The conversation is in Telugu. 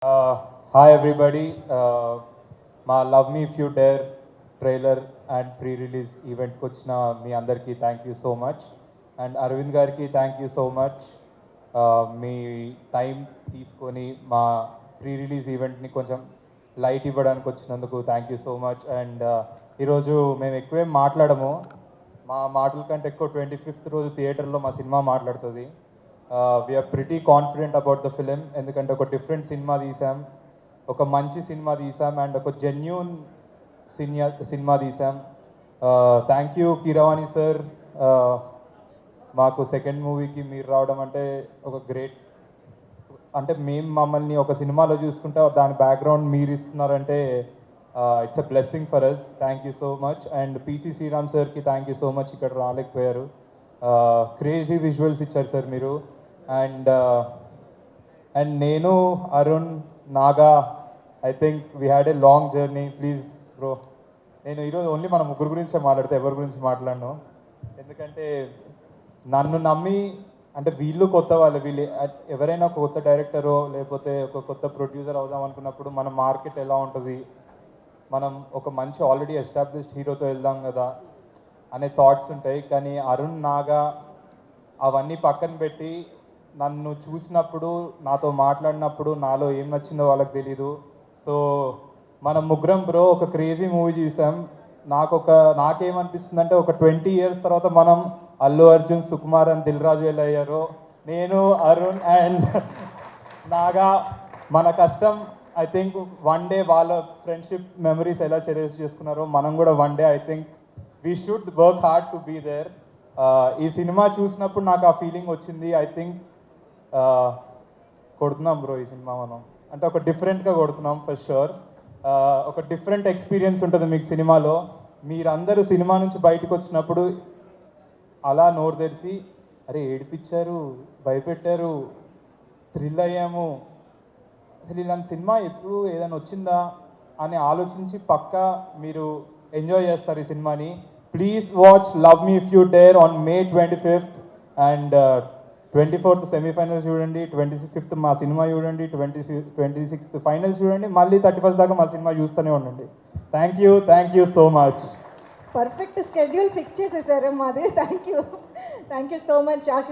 Hi everybody. My Love Me If You Dare trailer and pre-release event kuchna మీ అందరికీ thank you so much and Arvind గారికి థ్యాంక్ యూ సో మచ్ మీ టైం తీసుకొని మా ప్రీ-రిలీజ్ ఈవెంట్ని కొంచెం లైట్ ఇవ్వడానికి వచ్చినందుకు thank you so much and ఈరోజు మేము ఎక్కువేం మాట్లాడము మా మాటల కంటే ఎక్కువ 25th రోజు థియేటర్లో మా సినిమా మాట్లాడుతుంది we're pretty confident about the film ఎందుకంటే ఒక డిఫరెంట్ సినిమా తీసాం ఒక మంచి సినిమా తీసాం అండ్ ఒక జెన్యూన్ సినిమా తీసాం థ్యాంక్ యూ కీరవాణి సార్ మాకు సెకండ్ మూవీకి మీరు రావడం అంటే ఒక గ్రేట్ అంటే మేము మమ్మల్ని ఒక సినిమాలో చూసుకుంటే దాని బ్యాక్గ్రౌండ్ మీరు ఇస్తున్నారంటే it's a blessing for us thank you so much and PC Sreeram సార్కి థ్యాంక్ యూ సో మచ్ ఇక్కడ రాలేకపోయారు క్రేజీ విజువల్స్ ఇచ్చారు సార్ మీరు అండ్ నేను Arun Naga I think we had a long journey please bro నేను ఈరోజు ఓన్లీ మన ముగ్గురు గురించే మాట్లాడితే ఎవరి గురించి మాట్లాడను ఎందుకంటే నన్ను నమ్మి అంటే వీళ్ళు కొత్త వాళ్ళు వీళ్ళు ఎవరైనా ఒక కొత్త డైరెక్టరో లేకపోతే ఒక కొత్త ప్రొడ్యూసర్ అవుదాం అనుకున్నప్పుడు మన మార్కెట్ ఎలా ఉంటుంది మనం ఒక మంచి ఆల్రెడీ ఎస్టాబ్లిష్డ్ హీరోతో వెళ్దాం కదా అనే థాట్స్ ఉంటాయి కానీ అరుణ్ నాగా అవన్నీ పక్కన పెట్టి నన్ను చూసినప్పుడు నాతో మాట్లాడినప్పుడు నాలో ఏం నచ్చిందో వాళ్ళకి తెలీదు సో మనం ముగ్గురం బ్రో ఒక క్రేజీ మూవీ చూసాం నాకేమనిపిస్తుంది అంటే ఒక 20 years తర్వాత మనం అల్లు అర్జున్ సుకుమార్ అండ్ దిల్ రాజు ఎలా అయ్యారో నేను అరుణ్ అండ్ నాగా మన కష్టం ఐ థింక్ వన్ డే వాళ్ళ ఫ్రెండ్షిప్ మెమరీస్ ఎలా చెరిష్ చేసుకున్నారో మనం కూడా one day I think we should work hard to be there ఈ సినిమా చూసినప్పుడు నాకు ఆ ఫీలింగ్ వచ్చింది ఐ థింక్ కొడుతున్నాం బ్రో ఈ సినిమా మనం అంటే ఒక డిఫరెంట్గా కొడుతున్నాం ఫర్ షూర్ ఒక డిఫరెంట్ ఎక్స్పీరియన్స్ ఉంటుంది మీకు సినిమాలో మీరందరూ సినిమా నుంచి బయటకు వచ్చినప్పుడు అలా నోరు తెరిచి అరే ఏడిపించారు భయపెట్టారు థ్రిల్ అయ్యాము అసలు ఇలాంటి సినిమా ఎప్పుడు ఏదైనా వచ్చిందా అని ఆలోచించి పక్కా మీరు ఎంజాయ్ చేస్తారు ఈ సినిమాని please watch love me if you dare on May 25th and 24th semifinals చూడండి 25th మా సినిమా చూడండి 26th ఫైనల్స్ చూడండి మళ్ళీ 31st దాకా మా సినిమా చూస్తూనే ఉండండి thank you so much perfect schedule fix చేసేసారు మాది థ్యాంక్ యూ సో మచ్